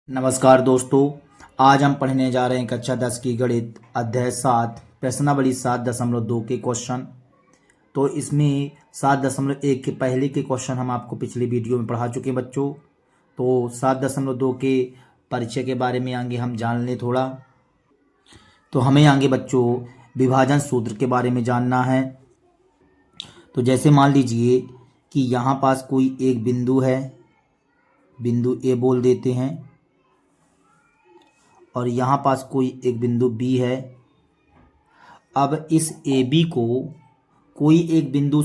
नमस्कार दोस्तों। आज हम पढ़ने जा रहे हैं कक्षा 10 की गणित अध्याय 7 प्रश्नावली 7.2 के क्वेश्चन। तो इसमें 7.1 के पहले के क्वेश्चन हम आपको पिछले वीडियो में पढ़ा चुके हैं बच्चों। तो 7.2 के परिचय के बारे में आगे हम जान लें थोड़ा। तो हमें आगे बच्चों विभाजन सूत्र के बारे में जानना है। तो जैसे मान लीजिए कि यहाँ पास कोई एक बिंदु है, बिंदु ए बोल देते हैं, और यहाँ पास कोई एक बिंदु बी है। अब इस ए बी को कोई एक बिंदु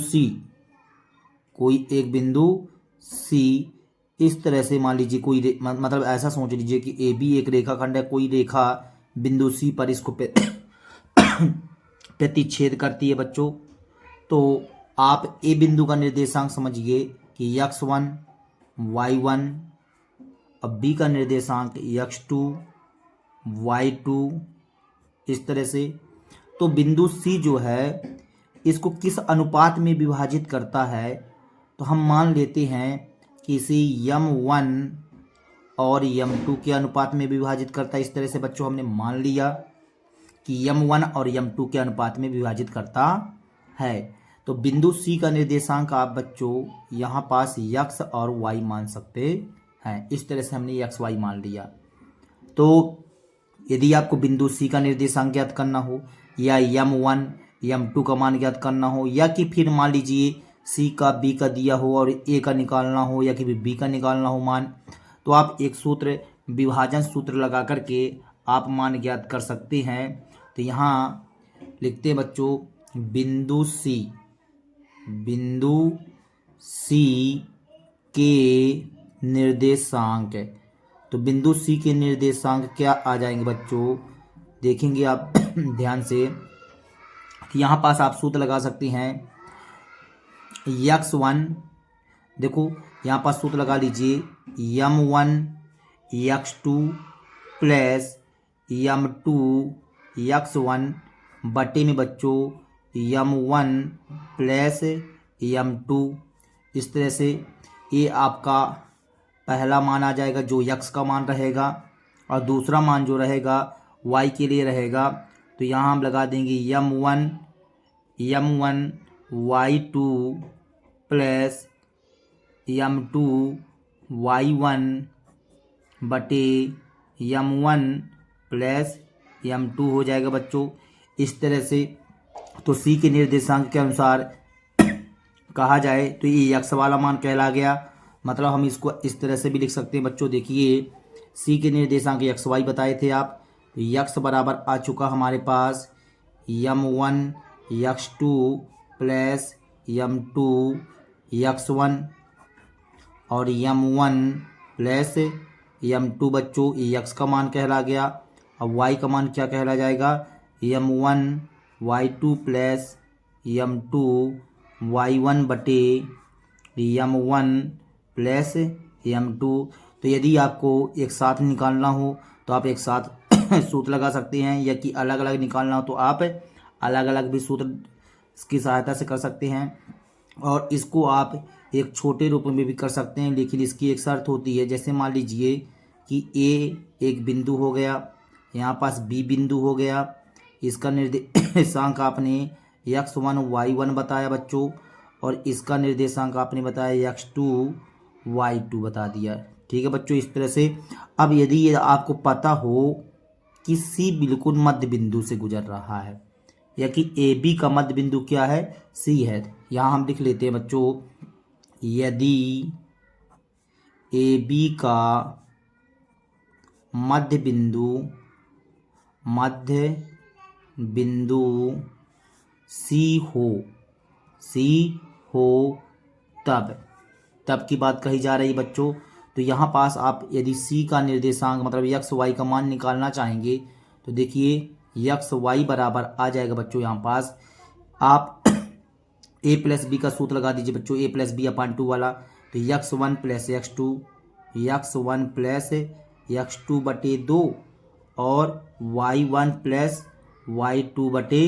सी इस तरह से मान लीजिए कोई मतलब ऐसा सोच लीजिए कि ए बी एक रेखाखंड है, कोई रेखा बिंदु सी पर इसको प्रतिच्छेद करती है बच्चों। तो आप ए बिंदु का निर्देशांक समझिए कि x1 y1, अब बी का निर्देशांक x2 y2, इस तरह से। तो बिंदु सी जो है इसको किस अनुपात में विभाजित करता है, तो हम मान लेते हैं कि इसे m1 और m2 के अनुपात में विभाजित करता है। इस तरह से बच्चों हमने मान लिया कि m1 और m2 के अनुपात में विभाजित करता है। तो बिंदु सी का निर्देशांक आप बच्चों यहाँ पास x और y मान सकते हैं। इस तरह से हमने x y मान लिया। तो यदि आपको बिंदु सी का निर्देशांक ज्ञात करना हो, या m1 m2 का मान ज्ञात करना हो, या कि फिर मान लीजिए सी का बी का दिया हो और ए का निकालना हो, या कि बी का निकालना हो मान, तो आप एक सूत्र विभाजन सूत्र लगा करके आप मान ज्ञात कर सकते हैं। तो यहाँ लिखते हैं बच्चों बिंदु सी के निर्देशांक। तो बिंदु सी के निर्देशांक क्या आ जाएंगे बच्चों, देखेंगे आप ध्यान से कि यहाँ पास आप सूत्र लगा सकते हैं x1, देखो यहाँ पास सूत्र लगा लीजिए m1 x2 plus m2 x1 बटे में बच्चों m1 प्लस m2। इस तरह से ये आपका पहला मान आ जाएगा जो x का मान रहेगा, और दूसरा मान जो रहेगा y के लिए रहेगा। तो यहाँ हम लगा देंगे m1 y2 plus m2 y1 बटे m1 प्लस m2 हो जाएगा बच्चों। इस तरह से तो सी के निर्देशांक के अनुसार कहा जाए तो ये x वाला मान कहला गया। मतलब हम इसको इस तरह से भी लिख सकते हैं बच्चों, देखिए सी के निर्देशांक x y बताए थे आप, तो x बराबर आ चुका हमारे पास m1 x2 plus m2 x1 और m1 प्लस m2 बच्चों ये x का मान कहला गया। अब y का मान क्या कहला जाएगा, m1 y2 plus m2 y1 बटे m1 प्लस m2। तो यदि आपको एक साथ निकालना हो तो आप एक साथ सूत्र लगा सकते हैं, या कि अलग अलग निकालना हो तो आप अलग अलग भी सूत्र की सहायता से कर सकते हैं। और इसको आप एक छोटे रूप में भी कर सकते हैं, लेकिन इसकी एक शर्त होती है। जैसे मान लीजिए कि ए एक बिंदु हो गया, यहाँ पास बी बिंदु हो गया, इसका निर्देशांक आपने x1 y1 बताया बच्चों, और इसका निर्देशांक आपने बताया x2 y2 बता दिया। ठीक है बच्चों, इस तरह से। अब यदि ये आपको पता हो कि सी बिल्कुल मध्य बिंदु से गुजर रहा है, या कि ए बी का मध्य बिंदु क्या है, सी है, यहाँ हम लिख लेते हैं बच्चों यदि ए बी का मध्य बिंदु सी हो तब की बात कही जा रही है बच्चों। तो यहाँ पास आप यदि सी का निर्देशांक मतलब x y का मान निकालना चाहेंगे, तो देखिए x y बराबर आ जाएगा बच्चों। यहाँ पास आप a प्लस बी का सूत्र लगा दीजिए बच्चों, a प्लस बी अपान 2 वाला। तो x1 plus x1 plus x2 बटे 2 और y1 प्लस y2 बटे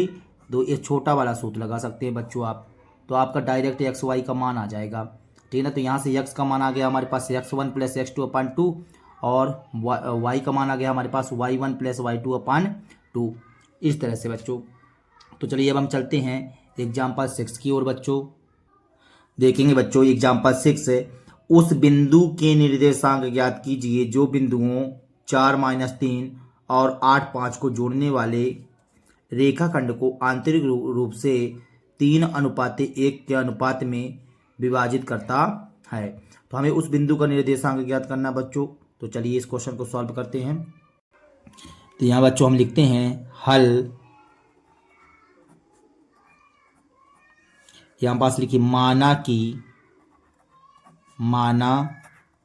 2, ये छोटा वाला सूत्र लगा सकते हैं बच्चों आप। तो आपका डायरेक्ट एक्स वाई का मान आ जाएगा। ठीक है ना। तो यहाँ से x का मान आ गया हमारे पास x1 प्लस x2 अपान 2 और y का मान आ गया हमारे पास y1 प्लस y2/2। इस तरह से बच्चों। तो चलिए अब हम चलते हैं एग्जाम्पल 6 की ओर बच्चों। देखेंगे बच्चों एग्जाम्पल 6 है, उस बिंदु के निर्देशांक ज्ञात कीजिए जो बिंदुओं 4-3 और 8-5 को जोड़ने वाले रेखाखंड को आंतरिक रूप से 3:1 के अनुपात में विभाजित करता है। तो हमें उस बिंदु का निर्देशांक ज्ञात करना बच्चों। तो चलिए इस क्वेश्चन को सॉल्व करते हैं। तो यहाँ बच्चों हम लिखते हैं हल। यहाँ पास लिखिए माना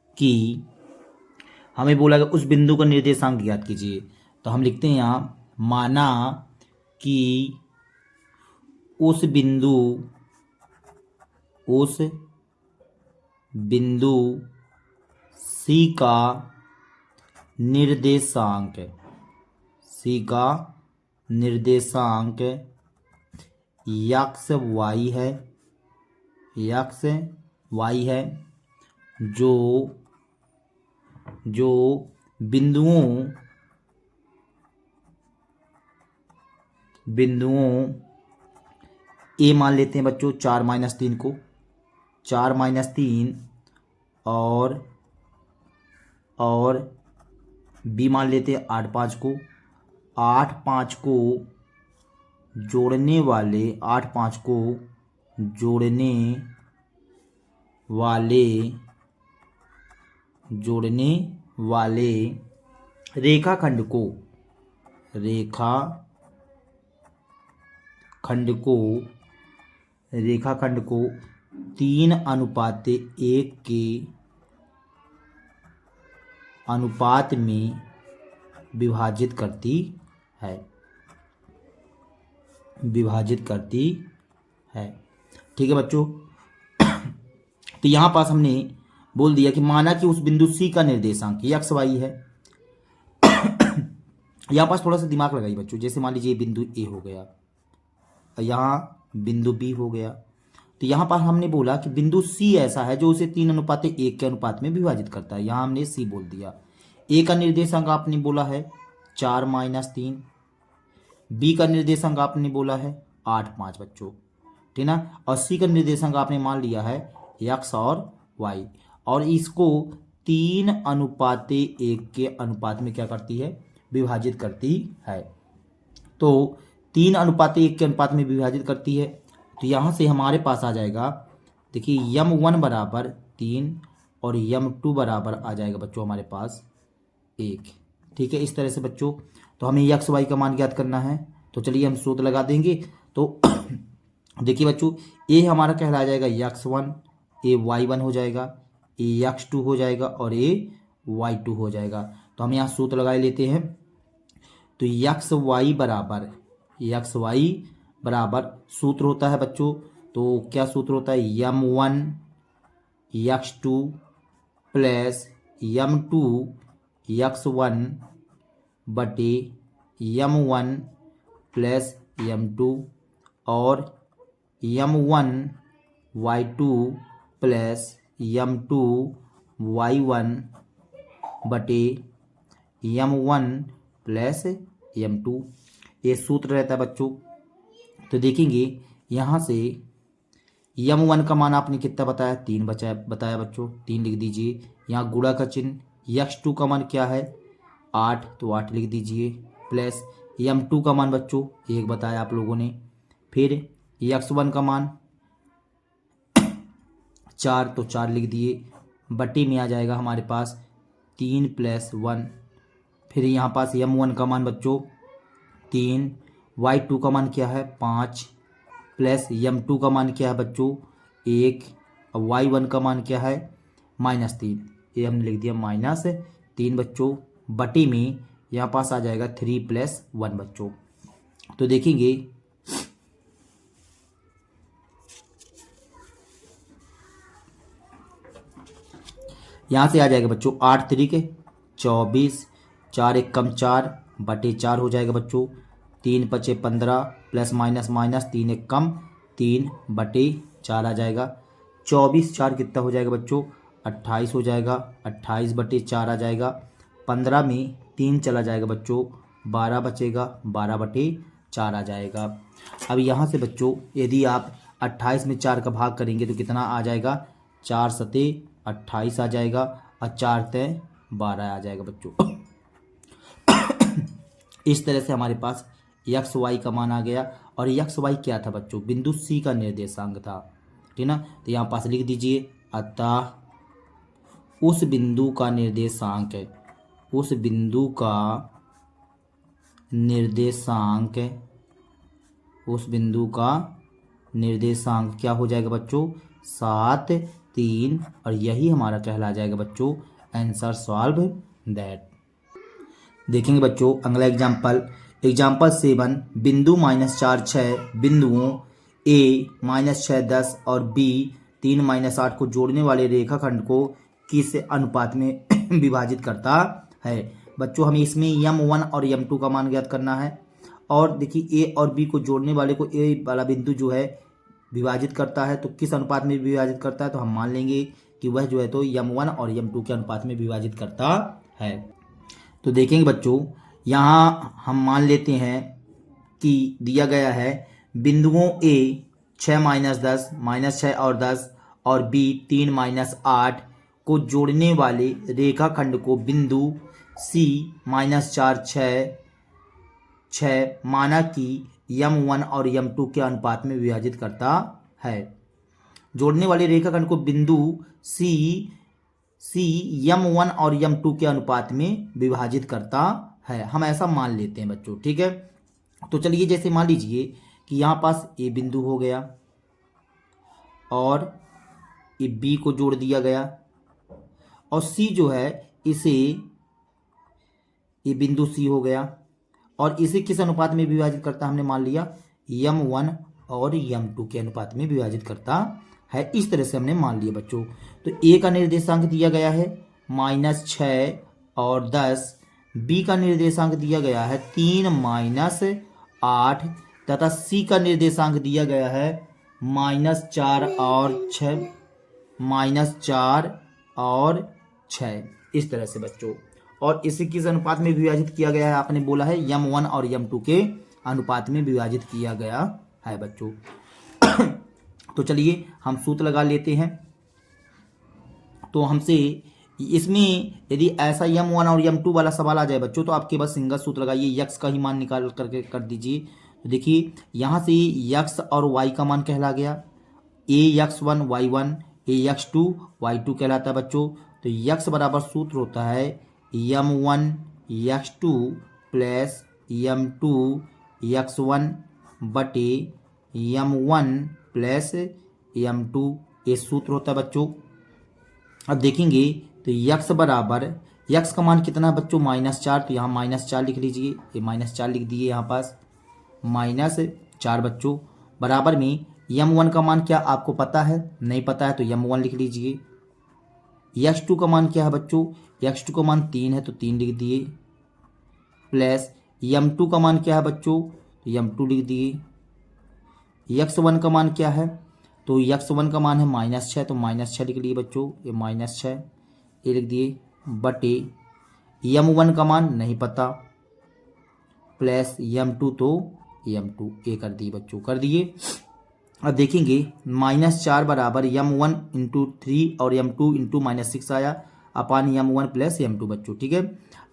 कि हमें बोला कि उस बिंदु का निर्देशांक ज्ञात कीजिए। तो हम लिखते हैं यहाँ माना कि उस बिंदु C का निर्देशांक x y है जो बिंदुओं A मान लेते हैं बच्चों 4-3 को, 4-3 और B मान लेते हैं 8-5 को, 8-5 को जोड़ने वाले रेखाखंड को 3:1 के अनुपात में विभाजित करती है। ठीक है बच्चों। तो यहाँ पास हमने बोल दिया कि माना कि उस बिंदु C का निर्देशांक x y है। यहाँ पास थोड़ा सा दिमाग लगाइए बच्चों। जैसे मान लीजिए बिंदु A हो गया, यहाँ बिंदु B हो गया। तो यहाँ पर हमने बोला कि बिंदु C ऐसा है जो उसे 3:1 के अनुपात में विभाजित करता है। यहाँ हमने C बोल दिया। A का निर्देशांक आपने बोला है 4-3, B का निर्देशांक आपने बोला है 8-5 बच्चों, ठीक ना। और C का निर्देशांक आपने मान लिया है x और y, और इसको 3:1 के अनुपात में क्या करती है, विभाजित करती है। तो 3:1 के अनुपात में विभाजित करती है। तो यहाँ से हमारे पास आ जाएगा, देखिए m1 बराबर 3 और m2 बराबर आ जाएगा बच्चों हमारे पास 1। ठीक है, इस तरह से बच्चों। तो हमें x y का मान ज्ञात करना है। तो चलिए हम सूत्र लगा देंगे। तो देखिए बच्चों, a हमारा कहला जाएगा x1, a y1 हो जाएगा, a x2 हो जाएगा और a y2 हो जाएगा। तो हम यहाँ सूत्र लगा लेते हैं। तो x y बराबर सूत्र होता है बच्चों। तो क्या सूत्र होता है, m1 x2 plus m2 x1 बटे m1 प्लस m2 और m1 y2 plus m2 y1 बटे m1 प्लस m2, ये सूत्र रहता है बच्चों। तो देखेंगे यहाँ से m1 का मान आपने कितना बताया, 3 बताया बच्चों, 3 लिख दीजिए। यहाँ गुणा का चिन्ह। x2 का मान क्या है 8, तो 8 लिख दीजिए, प्लस m2 का मान बच्चों 1 बताया आप लोगों ने। फिर x1 का मान 4, तो 4 लिख दिए, बटे में आ जाएगा हमारे पास 3 + 1। फिर यहाँ पास m1 का मान बच्चों 3, y2 का मान क्या है 5, प्लस m2 का मान क्या है बच्चों 1, और y1 का मान क्या है -3। ये हमने लिख दिया -3 बच्चों, बटे में यहाँ पास आ जाएगा 3 + 1 बच्चों। तो देखेंगे यहाँ से आ जाएगा बच्चों 8 3 24, 4 1 कम 4 बटे 4 हो जाएगा बच्चों, 3 5 15 प्लस माइनस माइनस 3 1 कम 3 बटे 4 आ जाएगा। 24 4 कितना हो जाएगा बच्चों 28 हो जाएगा, 28 बटे 4 आ जाएगा। 15 में 3 चला जाएगा बच्चों, 12 बचेगा, 12/4 आ जाएगा। अब यहाँ से बच्चों यदि आप 28 में 4 का भाग करेंगे तो कितना आ जाएगा, 4 सते 28 आ जाएगा और 4 तय 12 आ जाएगा बच्चों। इस तरह से हमारे पास एक्स वाई का मान आ गया। और एक्स वाई क्या था बच्चों, बिंदु सी का निर्देशांक था, ठीक ना। तो यहाँ पास लिख दीजिए, अतः उस बिंदु का निर्देशांक है, उस बिंदु का निर्देशांक, उस बिंदु का निर्देशांक क्या हो जाएगा बच्चों, 7, 3। और यही हमारा कहला जाएगा बच्चों आंसर सॉल्व दैट। देखेंगे बच्चों अगला एग्जाम्पल 7, बिंदु -4, 6 बिंदुओं ए -6, 10 और बी 3, -8 को जोड़ने वाले रेखाखंड को किस अनुपात में विभाजित करता है। बच्चों हमें इसमें m1 और m2 का मान ज्ञात करना है। और देखिए ए और बी को जोड़ने वाले को ए वाला बिंदु जो है विभाजित करता है, तो किस अनुपात में विभाजित करता है, तो हम मान लेंगे कि वह जो है तो m1 और m2 के अनुपात में विभाजित करता है। तो देखेंगे बच्चों यहाँ हम मान लेते हैं कि दिया गया है बिंदुओं ए 6 -10 -6 और 10 और बी 3 -8 को जोड़ने वाले रेखाखंड को बिंदु सी -4, 6 माना कि m1 और m2 के अनुपात में विभाजित करता है। जोड़ने वाले रेखाखंड को बिंदु सी m1 और m2 के अनुपात में विभाजित करता है, हम ऐसा मान लेते हैं बच्चों, ठीक है। तो चलिए जैसे मान लीजिए कि यहाँ पास ए बिंदु हो गया और ये बी को जोड़ दिया गया और सी जो है इसे, ये बिंदु सी हो गया और इसे किस अनुपात में विभाजित करता, हमने मान लिया m1 और m2 के अनुपात में विभाजित करता है। इस तरह से हमने मान लिया बच्चों। तो ए का निर्देशांक दिया गया है -6 और 10, बी का निर्देशांक दिया गया है 3 -8 तथा सी का निर्देशांक दिया गया है -4 और 6, -4 और 6। इस तरह से बच्चों, और इसे किस अनुपात में विभाजित किया गया है, आपने बोला है m1 और m2 के अनुपात में विभाजित किया गया है बच्चों। तो चलिए हम सूत्र लगा लेते हैं। तो हमसे इसमें यदि ऐसा m1 और m2 वाला सवाल आ जाए बच्चों तो आपके बस सिंगल सूत्र लगाइए, x का ही मान निकाल करके कर दीजिए। तो देखिए यहाँ से x और y का मान कहला गया, ax1 y1 ax2 y2 कहलाता है बच्चों। तो x बराबर सूत्र होता है m1 x2 plus m2 x1 बटे m1 प्लस m2, ये सूत्र होता है बच्चों। अब देखेंगे तो x बराबर, x का मान कितना है बच्चों, -4, तो यहाँ -4 लिख लीजिए, ये -4 लिख दिए यहाँ पास, -4 बच्चों बराबर में m1 का मान क्या आपको पता है, नहीं पता है तो m1 लिख लीजिए। x2 का मान क्या है बच्चों, x2 का मान 3 है तो 3 लिख दिए, प्लस m2 का मान क्या है बच्चों, तो m2 लिख दिए। x1 का मान क्या है, तो x1 का मान है -6 तो -6 लिख लिए बच्चों, ये -6 ये लिख दिए, बटे m1 का मान नहीं पता, प्लस m2 तो m2 ये कर दिए बच्चों, कर दिए। अब देखेंगे -4 बराबर m1 इंटू 3 और m2 इंटू -6 आया अपान m1 प्लस m2 बच्चों, ठीक है।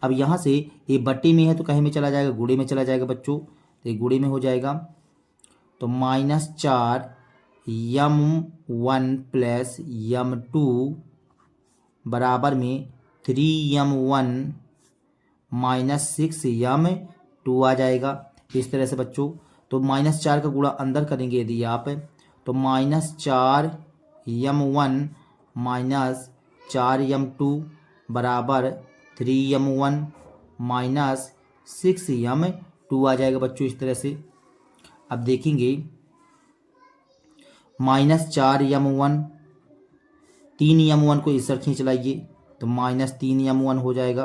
अब यहाँ से ये बट्टे में है तो कहीं में चला जाएगा, गुणे में चला जाएगा बच्चों, तो ये गुणे में हो जाएगा। तो -4 m1 प्लस m2 बराबर में 3m1 -6 m2 आ जाएगा। इस तरह से बच्चों, तो -4 का गुणा अंदर करेंगे यदि आप, तो -4 m1 -4 m2 बराबर 3m1 -6 m2 आ जाएगा बच्चों, इस तरह से। अब देखेंगे -4 m1, 3 m1 को इस तरह खींच लाइए तो -3 m1 हो जाएगा,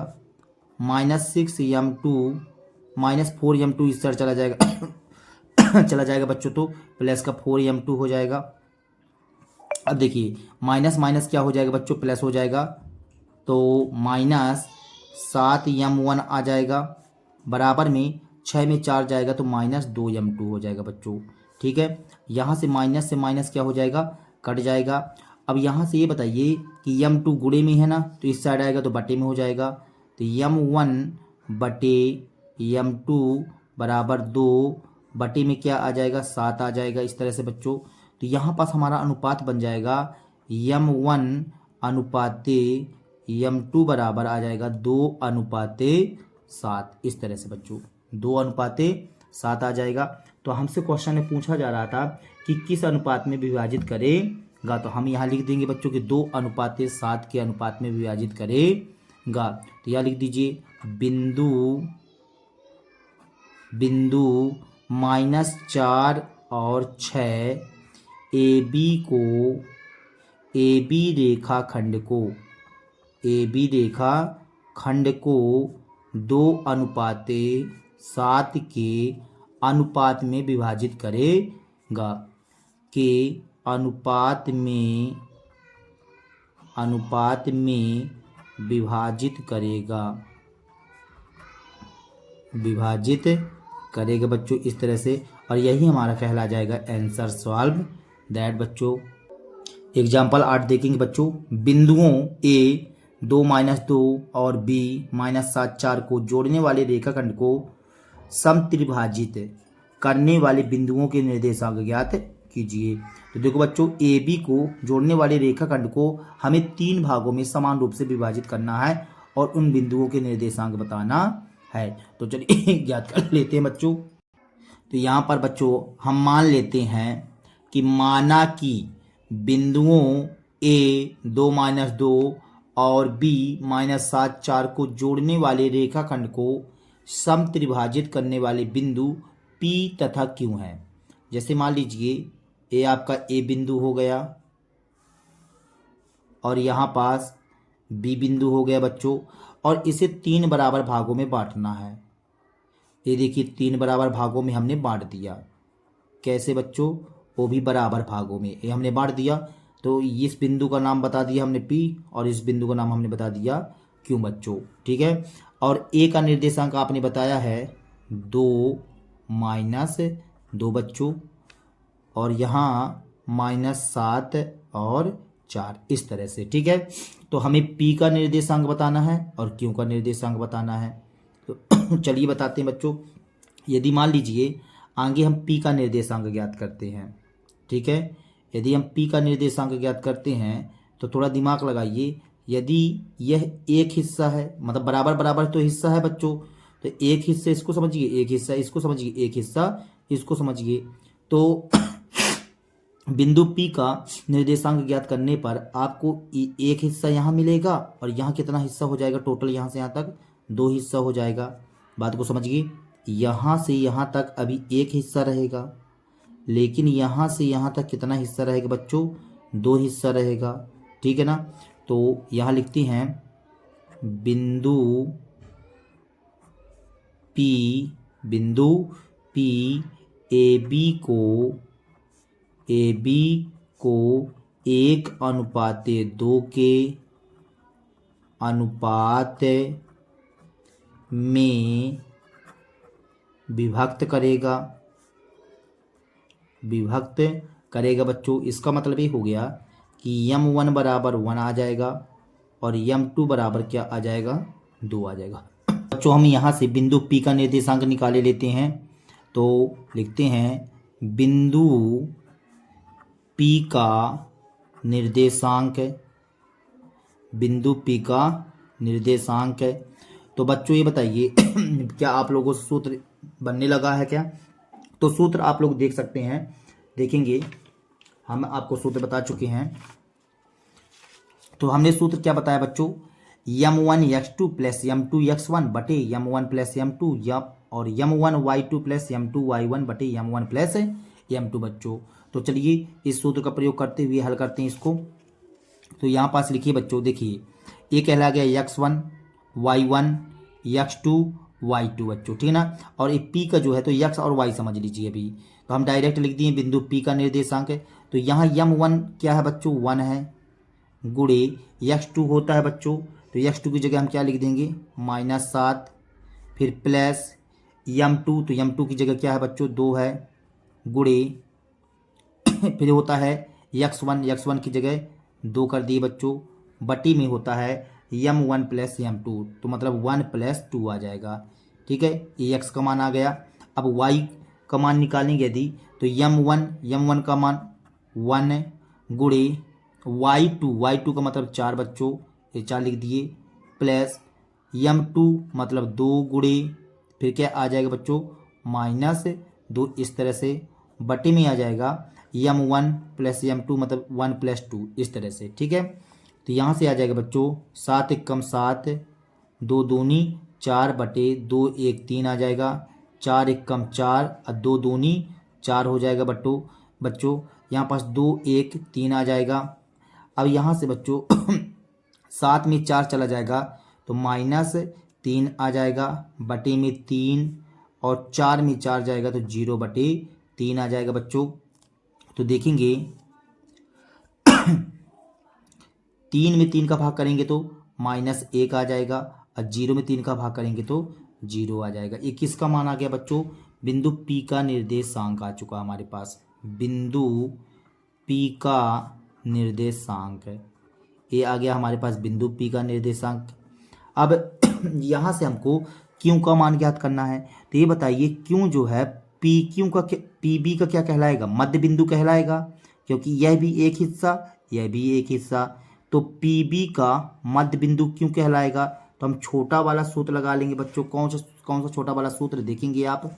-6 m2 -4 m2 इस तरह चला जाएगा चला जाएगा बच्चों, तो प्लस का 4 m2 हो जाएगा। अब देखिए माइनस माइनस क्या हो जाएगा बच्चों, प्लस हो जाएगा, तो 7m1 आ जाएगा, बराबर में 6 में 4 जाएगा तो -2m2 हो जाएगा बच्चों। ठीक है, यहाँ से माइनस क्या हो जाएगा, कट जाएगा। अब यहाँ से ये बताइए कि m2 गुणे में है ना, तो इस साइड आएगा तो बटे में हो जाएगा, तो m1 बटे m2 बराबर 2 बटे में क्या आ जाएगा, 7 आ जाएगा इस तरह से बच्चों। तो यहाँ पास हमारा अनुपात बन जाएगा m1 अनुपाते m2 बराबर आ जाएगा 2:7, इस तरह से बच्चों 2:7 आ जाएगा। तो हमसे क्वेश्चन में पूछा जा रहा था कि किस अनुपात में विभाजित करेगा, तो हम यहाँ लिख देंगे बच्चों कि 2:7 के अनुपात में विभाजित करेगा। तो यहाँ लिख दीजिए बिंदु -4 और 6 AB रेखाखंड को 2:7 के अनुपात में विभाजित करेगा, के अनुपात में विभाजित करेगा बच्चों इस तरह से। और यही हमारा कहला जाएगा आंसर सॉल्व दैट बच्चों। एग्जाम्पल 8 देखेंगे बच्चों। बिंदुओं A 2-2 और B -7 4 को जोड़ने वाले रेखाखंड को समत्रिभाजित करने वाले बिंदुओं के निर्देशांक ज्ञात कीजिए। तो देखो बच्चों, AB को जोड़ने वाले रेखाखंड को हमें 3 भागों में समान रूप से विभाजित करना है और उन बिंदुओं के निर्देशांक बताना है। तो चलिए ज्ञात कर लेते हैं बच्चों। तो यहाँ पर बच्चों हम मान लेते हैं कि माना कि बिंदुओं A 2-2 और B -7 4 को जोड़ने वाले रेखाखंड को समत्रिभाजित करने वाले बिंदु P तथा Q हैं। जैसे मान लीजिए A आपका A बिंदु हो गया और यहाँ पास B बिंदु हो गया बच्चों, और इसे 3 बराबर भागों में बांटना है। ये देखिए 3 बराबर भागों में हमने बांट दिया। कैसे बच्चों, वो भी बराबर भागों में ये हमने बांट दिया। तो इस बिंदु का नाम बता दिया हमने P और इस बिंदु का नाम हमने बता दिया Q बच्चों। ठीक है, और A का निर्देशांक आपने बताया है 2-2 बच्चों, और यहाँ -7 और 4 इस तरह से। ठीक है, तो हमें P का निर्देशांक बताना है और Q का निर्देशांक बताना है। तो चलिए बताते हैं बच्चों। यदि मान लीजिए आगे हम P का निर्देशांक ज्ञात करते हैं। ठीक है, यदि हम P का निर्देशांक ज्ञात करते हैं तो थोड़ा दिमाग लगाइए। यदि यह एक हिस्सा है, मतलब बराबर बराबर तो हिस्सा है बच्चों, तो एक हिस्से इसको समझिए, एक हिस्सा इसको समझिए, एक हिस्सा इसको समझिए। तो बिंदु P का निर्देशांक ज्ञात करने पर आपको एक हिस्सा यहाँ मिलेगा और यहाँ कितना हिस्सा हो जाएगा, टोटल यहाँ से यहाँ तक 2 हिस्सा हो जाएगा। बात को समझिए, यहाँ से यहाँ तक अभी एक हिस्सा रहेगा, लेकिन यहाँ से यहाँ तक कितना हिस्सा रहेगा बच्चों, 2 हिस्सा रहेगा। ठीक है ना, तो यहाँ लिखते हैं बिंदु P AB को 1:2 के अनुपात में विभक्त करेगा बच्चों। इसका मतलब ये हो गया कि m1 बराबर 1 आ जाएगा और m2 बराबर क्या आ जाएगा, 2 आ जाएगा। बच्चों हम यहाँ से बिंदु P का निर्देशांक निकाले लेते हैं। तो लिखते हैं बिंदु P का निर्देशांक, तो बच्चों ये बताइए क्या आप लोगों से सूत्र बनने लगा है क्या? तो सूत्र आप लोग देख सकते हैं, देखेंगे हम आपको सूत्र बता चुके हैं। तो हमने सूत्र क्या बताया बच्चों, m1x2 प्लस m2x1 बटे m1 प्लस m2 और m1y2 प्लस m2y1 बटे m1 प्लस m2 बच्चों। तो चलिए इस सूत्र का प्रयोग करते हुए हल करते हैं इसको। तो यहाँ पास लिखिए बच्चों, देखिए ये कहला गया x1 y1 x2 y2 बच्चों, ठीक है ना। और ये p का जो है तो x और y समझ लीजिए अभी। तो हम डायरेक्ट लिख दिए बिंदु p का निर्देशांक है। तो यहाँ m1 क्या है बच्चों, 1 है, गुणे x2 होता है बच्चों तो x2 की जगह हम क्या लिख देंगे -7, फिर प्लस m2, तो m2 की जगह क्या है बच्चों 2 है, गुणे फिर होता है x1 की जगह 2 कर दिए बच्चों, बटी में होता है m1 प्लस m2, तो मतलब 1 + 2 आ जाएगा। ठीक है, ये x का मान आ गया। अब y का मान निकालेंगे यदि, तो m1 का मान 1 गुणे y2 का मतलब 4 बच्चों, ये 4 लिख दिए, प्लस m2 मतलब 2 गुणे फिर क्या आ जाएगा बच्चों -2, इस तरह से बटे में आ जाएगा m1 प्लस m2 मतलब 1 + 2, इस तरह से। ठीक है, तो यहाँ से आ जाएगा बच्चों 7 एकम 7, 2 दूनी 4 बटे 2 1 3 आ जाएगा, 4 एकम 4 और 2 दूनी 4 हो जाएगा बच्चों यहाँ पास 2 1 3 आ जाएगा। अब यहाँ से बच्चों 7 में 4 चला जाएगा तो -3 आ जाएगा, बटे में 3, और 4 में 4 जाएगा तो 0/3 आ जाएगा बच्चों। तो देखेंगे 3 में 3 का भाग करेंगे तो -1 आ जाएगा, और 0 में 3 का भाग करेंगे तो 0 आ जाएगा। ये किसका मान आ गया बच्चों, बिंदु P का निर्देशांक आ चुका हमारे पास, बिंदु P का निर्देशांक है, ये आ गया हमारे पास बिंदु P का निर्देशांक। अब यहाँ से हमको Q का मान ज्ञात करना है, तो ये बताइए Q जो है PB का क्या कहलाएगा, मध्य बिंदु कहलाएगा, क्योंकि यह भी एक हिस्सा यह भी एक हिस्सा, तो PB का मध्य बिंदु क्यों कहलाएगा। तो हम छोटा वाला सूत्र लगा लेंगे बच्चों, कौन सा छोटा वाला सूत्र देखेंगे आप,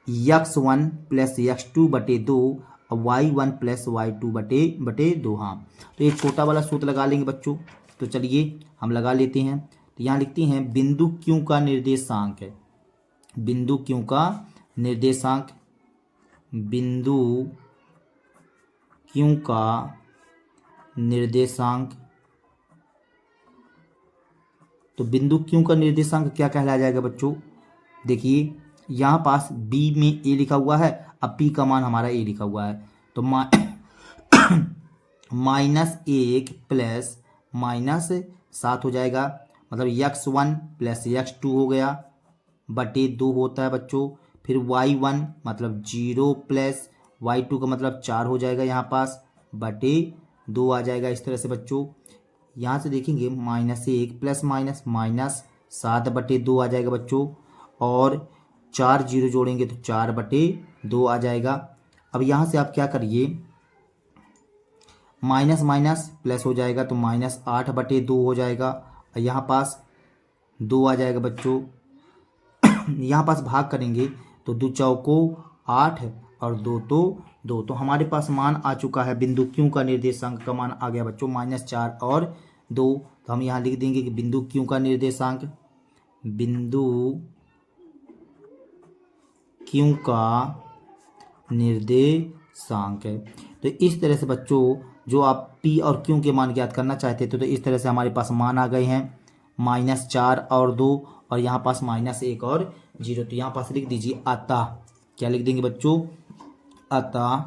x1 + x2 बटे 2 और y1 + y2 बटे 2। हाँ, तो एक छोटा वाला सूत्र लगा लेंगे बच्चों, तो चलिए हम लगा लेते हैं। तो यहाँ लिखते हैं बिंदु Q का निर्देशांक है, बिंदु Q का निर्देशांक, बिंदु Q का निर्देशांक, तो बिंदु Q का निर्देशांक क्या कहलाया जाएगा बच्चों, देखिए यहाँ पास B में A लिखा हुआ है, अब P का मान हमारा A लिखा हुआ है, तो -1 प्लस -7 हो जाएगा, मतलब x1 + x2 हो गया, बटे 2 होता है बच्चों, फिर y1 मतलब 0 प्लस y2 का मतलब 4 हो जाएगा यहाँ पास, बटे 2 आ जाएगा, इस तरह से बच्चों। यहाँ से देखेंगे -1 प्लस -7 बटे 2 आ जाएगा बच्चों, और 4 0 जोड़ेंगे तो 4 बटे 2 आ जाएगा। अब यहाँ से आप क्या करिए, माइनस माइनस प्लस हो जाएगा तो -8 बटे 2 हो जाएगा, और यहाँ पास 2 आ जाएगा बच्चों। यहाँ पास भाग करेंगे तो 2 चौको 8 और 2 तो 2, तो हमारे पास मान आ चुका है, बिंदु Q का निर्देशांक का मान आ गया बच्चों -4 और 2। तो हम यहाँ लिख देंगे कि बिंदु Q का निर्देशांक, बिंदु Q का निर्देशांक है। तो इस तरह से बच्चों जो आप P और Q के मान ज्ञात करना चाहते थे, तो इस तरह से हमारे पास मान आ गए हैं -4 और 2, और यहाँ पास -1 और 0। तो यहाँ पास लिख दीजिए अतः, क्या लिख देंगे बच्चों, अतः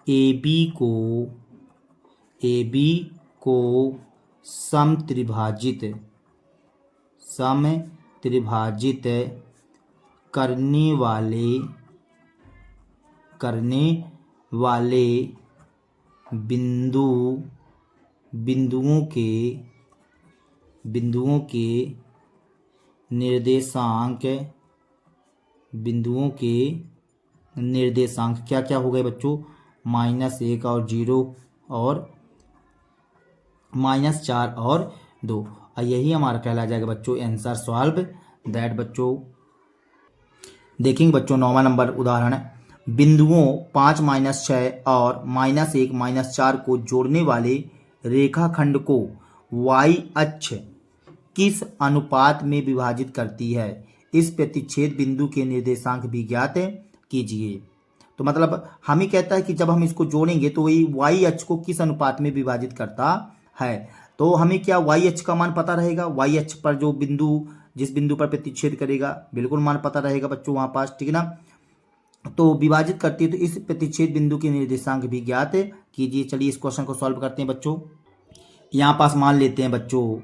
AB को समत्रिभाजित करने वाले बिंदुओं के निर्देशांक क्या क्या हो गए बच्चों, -1 और 0 और -4 और 2, और यही हमारा कहला जाएगा बच्चों आंसर सॉल्व दैट। बच्चों देखेंगे बच्चों 9वां नंबर उदाहरण, बिंदुओं 5 -6 और -1 -4 को जोड़ने वाले रेखाखंड को y अक्ष किस अनुपात में विभाजित करती है, इस प्रतिच्छेद बिंदु के निर्देशांक भी ज्ञात कीजिए। तो मतलब हम ही कहता है कि जब हम इसको जोड़ेंगे तो वही y अक्ष को किस अनुपात में विभाजित करता है, तो हमें क्या y अक्ष का मान पता रहेगा, y अक्ष पर जो बिंदु जिस बिंदु पर प्रतिच्छेद करेगा बिल्कुल मान पता रहेगा बच्चों वहां पास, ठीक है ना। तो विभाजित करती है, तो इस प्रतिच्छेद बिंदु के निर्देशांक भी ज्ञात कीजिए। चलिए इस क्वेश्चन को सॉल्व करते हैं बच्चों। यहाँ पास मान लेते हैं बच्चों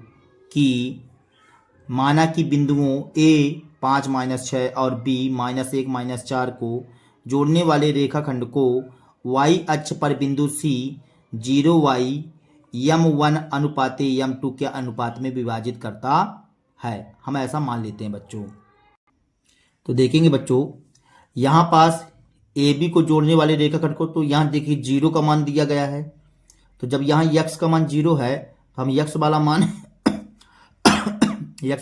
कि माना कि बिंदुओं A 5-6 और B -1-4 को जोड़ने वाले रेखाखंड को y अक्ष पर बिंदु C 0y m1 अनुपाते m2 के अनुपात में विभाजित करता है। हम ऐसा मान लेते हैं बच्चों। तो देखेंगे बच्चों यहाँ पास AB को जोड़ने वाले रेखाखंड को, तो यहाँ देखिए 0 का मान दिया गया है। तो जब यहाँ x का मान 0 है तो हम x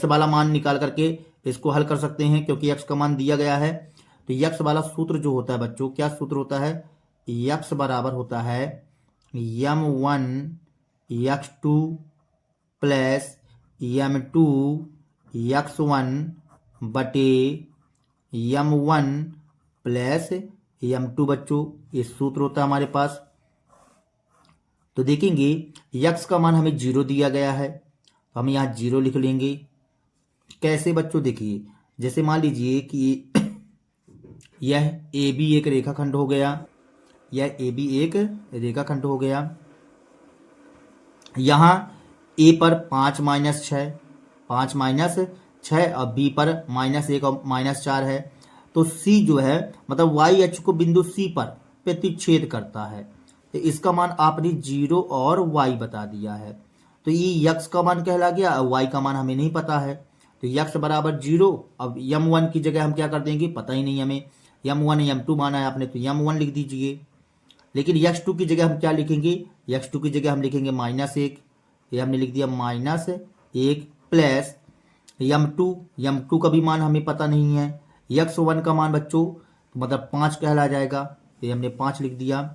वाला मान निकाल करके इसको हल कर सकते हैं, क्योंकि x का मान दिया गया है। तो x वाला सूत्र जो होता है बच्चों, क्या सूत्र होता है? x बराबर होता है m1 x2 plus m2 x1 बटे m1 प्लस m2 बच्चों, ये सूत्र होता है हमारे पास। तो देखेंगे x का मान हमें 0 दिया गया है, तो हम यहाँ 0 लिख लेंगे। कैसे बच्चों? देखिए जैसे मान लीजिए कि यह AB एक रेखाखंड हो गया, यह AB एक रेखाखंड हो गया। यहाँ A पर 5-6 और B पर -1 और -4 है। तो C जो है मतलब y अक्ष को बिंदु C पर प्रतिच्छेद करता है। तो इसका मान आपने 0 और y बता दिया है। तो ये x का मान कहला गया और y का मान हमें नहीं पता है। तो x बराबर 0। अब m1 की जगह हम क्या कर देंगे? पता ही नहीं हमें, m1 m2 माना है आपने, तो m1 लिख दीजिए। लेकिन x2 की जगह हम क्या लिखेंगे? x2 की जगह हम लिखेंगे -1, ये हमने लिख दिया -1 प्लस m2 का भी मान हमें पता नहीं है। x1 का मान बच्चों मतलब 5 कहला जाएगा, ये हमने 5 लिख दिया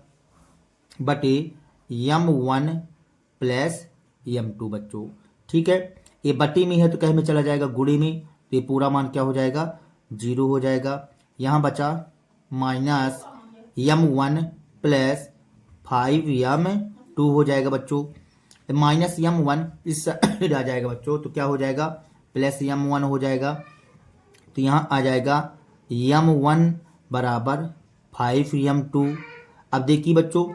बटे m1 प्लस m2 बच्चों। ठीक है, ये बटे में है तो कहे में चला जाएगा गुणे में, तो ये पूरा मान क्या हो जाएगा? 0 हो जाएगा। यहाँ बचा -m1 प्लस 5m2 हो जाएगा बच्चों। -m1 इस साइड आ जाएगा बच्चों, तो क्या हो जाएगा? प्लस m1 हो जाएगा। तो यहाँ आ जाएगा m1 बराबर 5m2। अब देखिए बच्चों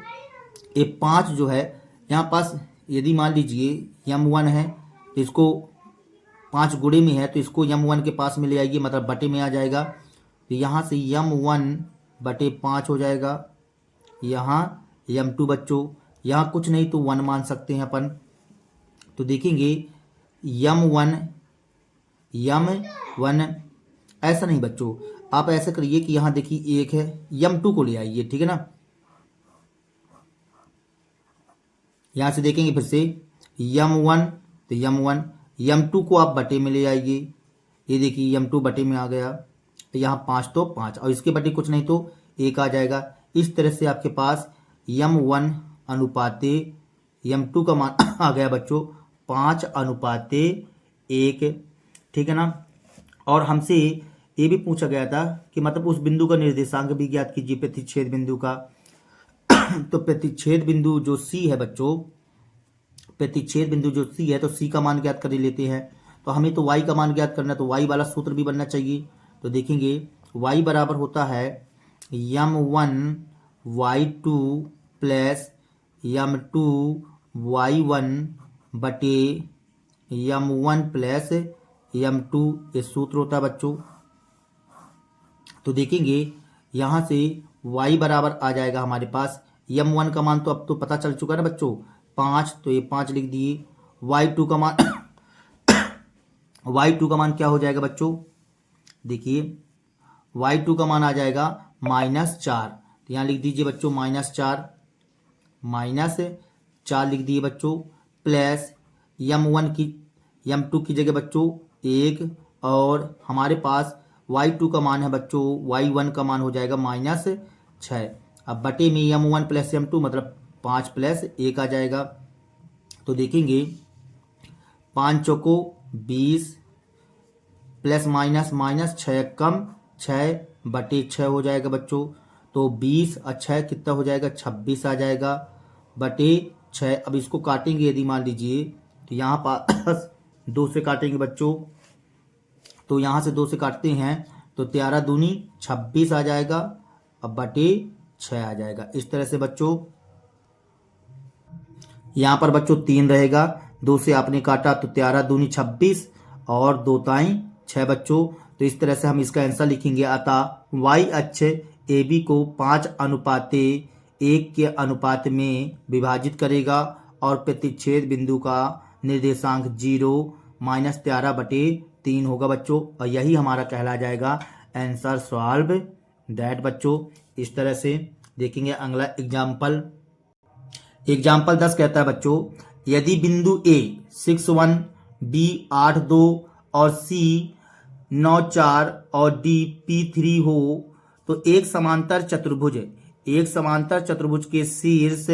ये 5 जो है यहाँ पास, यदि मान लीजिए m1 है तो इसको 5 गुणे में है, तो इसको m1 के पास में ले आइए, मतलब बटे में आ जाएगा। तो यहाँ से m1 बटे 5 हो जाएगा। यहाँ m2 बच्चों, यहाँ कुछ नहीं तो 1 मान सकते हैं अपन। तो देखेंगे m1 ऐसा नहीं बच्चों, आप ऐसा करिए कि यहाँ देखिए 1 है, m2 को ले आइए, ठीक है ना। यहाँ से देखेंगे फिर से m1, तो m2 को आप बटे में ले आइए, ये देखिए m2 बटे में आ गया। तो यहाँ 5 तो 5 और इसके बटे कुछ नहीं तो 1 आ जाएगा। इस तरह से आपके पास m1 अनुपाते m2 का मान आ गया बच्चों 5:1, ठीक है ना। और हमसे ये भी पूछा गया था कि मतलब उस बिंदु का निर्देशांक भी ज्ञात कीजिए, प्रतिच्छेद बिंदु का। तो प्रतिच्छेद बिंदु जो C है बच्चों, प्रतिच्छेद बिंदु जो C है, तो C का मान ज्ञात कर लेते हैं। तो हमें तो y का मान ज्ञात करना है, तो y वाला सूत्र भी बनना चाहिए। तो देखेंगे y बराबर होता है m1 y2 plus m2 y1 बटे m1 प्लस m2, ये सूत्र होता है बच्चों। तो देखेंगे यहाँ से y बराबर आ जाएगा हमारे पास, m1 का मान तो अब तो पता चल चुका है ना बच्चों 5, तो ये 5 लिख दिए। y2 का मान y2 का मान क्या हो जाएगा बच्चों? देखिए y2 का मान आ जाएगा -4, तो यहाँ लिख दीजिए बच्चों -4 लिख दिए बच्चों, प्लस m2 की जगह बच्चों 1, और हमारे पास y2 का मान है बच्चों, y1 का मान हो जाएगा -6। अब बटे में m1 प्लस m2 मतलब 5 प्लस 1 आ जाएगा। तो देखेंगे 5 चौको 20 प्लस माइनस 6 कम 6 बटे 6 हो जाएगा बच्चों। तो 20 और 6 कितना हो जाएगा? 26 आ जाएगा बटे 6। अब इसको काटेंगे यदि मान लीजिए, तो यहाँ पास 2 से काटेंगे बच्चों, तो यहाँ से 2 से काटते हैं तो 13 दूनी 26 आ जाएगा, अब बटे 6 आ जाएगा। इस तरह से बच्चों यहाँ पर बच्चों 3 रहेगा, 2 से आपने काटा तो 13 दूनी 26 और 2 ताई 6 बच्चों। तो इस तरह से हम इसका आंसर लिखेंगे। अतः y अक्ष ए बी को 5:1 के अनुपात में विभाजित करेगा और प्रतिच्छेद बिंदु का निर्देशांक 0 - 13/3 होगा बच्चों, और यही हमारा कहला जाएगा आंसर सॉल्व दैट बच्चों। इस तरह से देखेंगे अगला एग्जाम्पल। एग्जाम्पल 10 कहता है बच्चों, यदि बिंदु ए 6:1, बी 8:2 और सी 9:4 और डी P3 हो तो एक समांतर चतुर्भुज के शीर्ष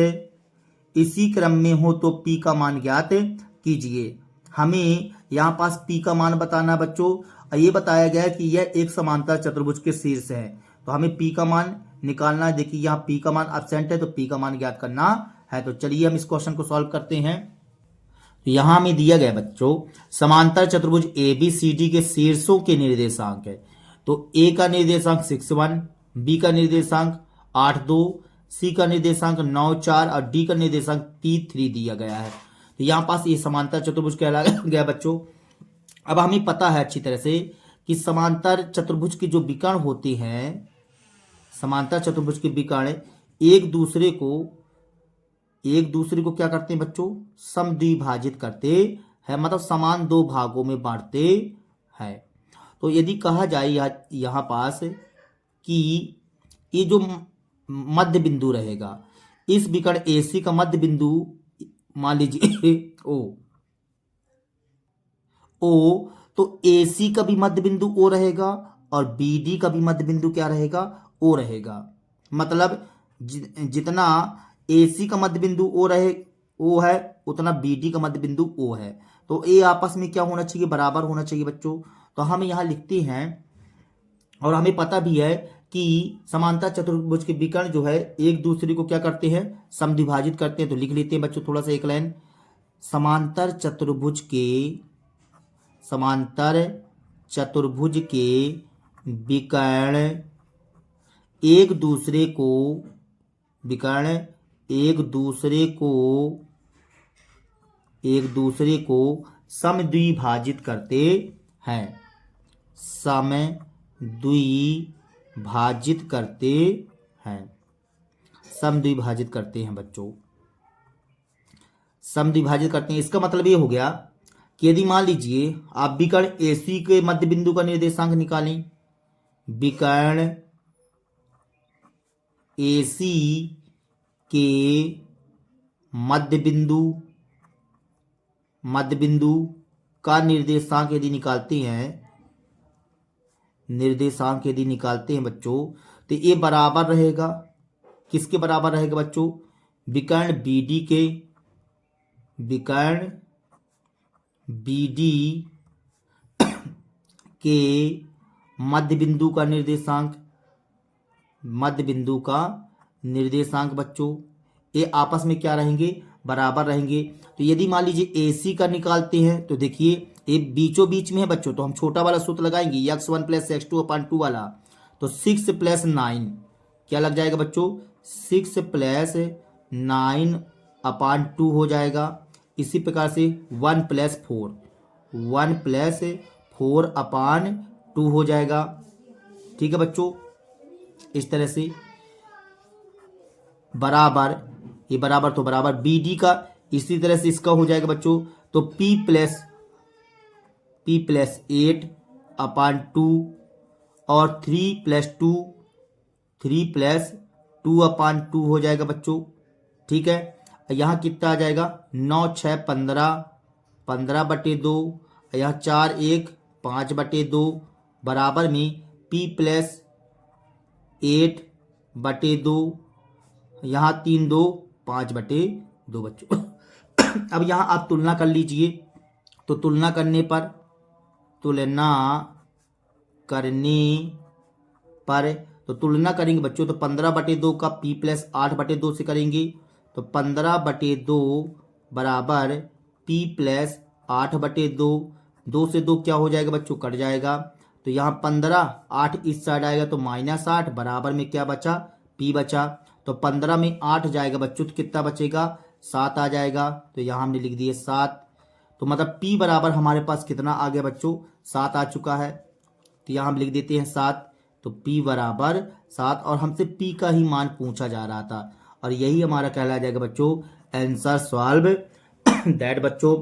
इसी क्रम में हो तो P का मान ज्ञात कीजिए। हमें यहाँ पास P का मान बताना बच्चों, और ये बताया गया है कि यह एक समांतर चतुर्भुज के शीर्ष है, तो हमें P का मान निकालना है। देखिए यहाँ P का मान एब्सेंट है तो P का मान ज्ञात करना है। तो चलिए हम इस क्वेश्चन को सॉल्व करते हैं। तो यहाँ हमें दिया गया बच्चों समांतर चतुर्भुज ABCD के शीर्षों के निर्देशांक है। तो A का निर्देशांक 6:1, B का निर्देशांक 8:2, C का निर्देशांक 9:4 और D का निर्देशांक P3 दिया गया है। तो यहाँ पास ये समांतर चतुर्भुज कहलाया गया बच्चों। अब हमें पता है अच्छी तरह से कि समांतर चतुर्भुज के जो विकर्ण होते हैं, समांतर चतुर्भुज के विकर्ण एक दूसरे को क्या करते हैं बच्चों, समद्विभाजित करते हैं, मतलब समान 2 भागों में बांटते हैं। तो यदि कहा जाए यहाँ पास कि ये जो मध्य बिंदु रहेगा, इस विकर्ण AC का मध्य बिंदु मान लीजिए O, तो AC का भी मध्य बिंदु O रहेगा और BD का भी मध्य बिंदु क्या रहेगा, O रहेगा। मतलब जितना AC का मध्य बिंदु O है उतना BD का मध्य बिंदु O है। तो ये आपस में क्या होना चाहिए, बराबर होना चाहिए बच्चों। तो हम यहाँ लिखते हैं, और हमें पता भी है कि समांतर चतुर्भुज के विकर्ण जो है एक दूसरे को क्या करते हैं, समद्विभाजित करते हैं। तो लिख लेते हैं बच्चों थोड़ा सा एक लाइन, समांतर चतुर्भुज के विकर्ण एक दूसरे को समद्विभाजित करते हैं, समद्विभाजित करते हैं बच्चों, समद्विभाजित करते हैं। इसका मतलब ये हो गया कि यदि मान लीजिए आप विकर्ण AC के मध्य बिंदु का निर्देशांक निकालें, विकर्ण AC के मध्य बिंदु का निर्देशांक यदि निकालते हैं बच्चों, तो ये बराबर रहेगा, किसके बराबर रहेगा बच्चों, विकर्ण BD के मध्य बिंदु का निर्देशांक बच्चों, ये आपस में क्या रहेंगे, बराबर रहेंगे। तो यदि मान लीजिए AC का निकालते हैं तो देखिए ये बीचों बीच में है बच्चों, तो हम छोटा वाला सूत्र लगाएंगे x1 + x2/2 वाला। तो 6 + 9 क्या लग जाएगा बच्चों, 6 + 9/2 हो जाएगा। इसी प्रकार से 1 + 4/2 हो जाएगा। ठीक है बच्चों, इस तरह से बराबर, ये बराबर तो बराबर BD का, इसी तरह से इसका हो जाएगा बच्चों। तो P + 8/2 और 3 + 2/2 हो जाएगा बच्चों। ठीक है, यहाँ कितना आ जाएगा, 9 × 6 = 15/2, यहाँ 4 × 1 = 5/2 बराबर में P + 8/2, यहाँ 3 × 2 = 5/2 बच्चों। अब यहाँ आप तुलना कर लीजिए, तो तुलना करने करेंगे बच्चों, तो 15/2 का P + 8/2 से करेंगे, तो 15/2 बराबर P + 8/2, 2 से 2 क्या हो जाएगा बच्चों, कट जाएगा। तो यहाँ 15, 8 इस साइड आएगा तो -8 बराबर में क्या बचा, P बचा। तो 15 में 8 जाएगा बच्चों तो कितना बचेगा, 7 आ जाएगा, तो यहाँ हमने लिख दिए 7। तो मतलब p बराबर हमारे पास कितना आ गया बच्चों, 7 आ चुका है। तो यहाँ हम लिख देते हैं 7। तो p बराबर 7, और हमसे p का ही मान पूछा जा रहा था, और यही हमारा कहला जाएगा बच्चों आंसर सॉल्व दैट। बच्चों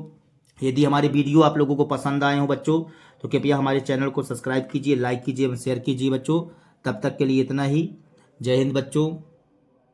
यदि हमारे वीडियो आप लोगों को पसंद आए हो बच्चों, तो कृपया हमारे चैनल को सब्सक्राइब कीजिए, लाइक कीजिए, शेयर कीजिए बच्चों। तब तक के लिए इतना ही। जय हिंद बच्चों।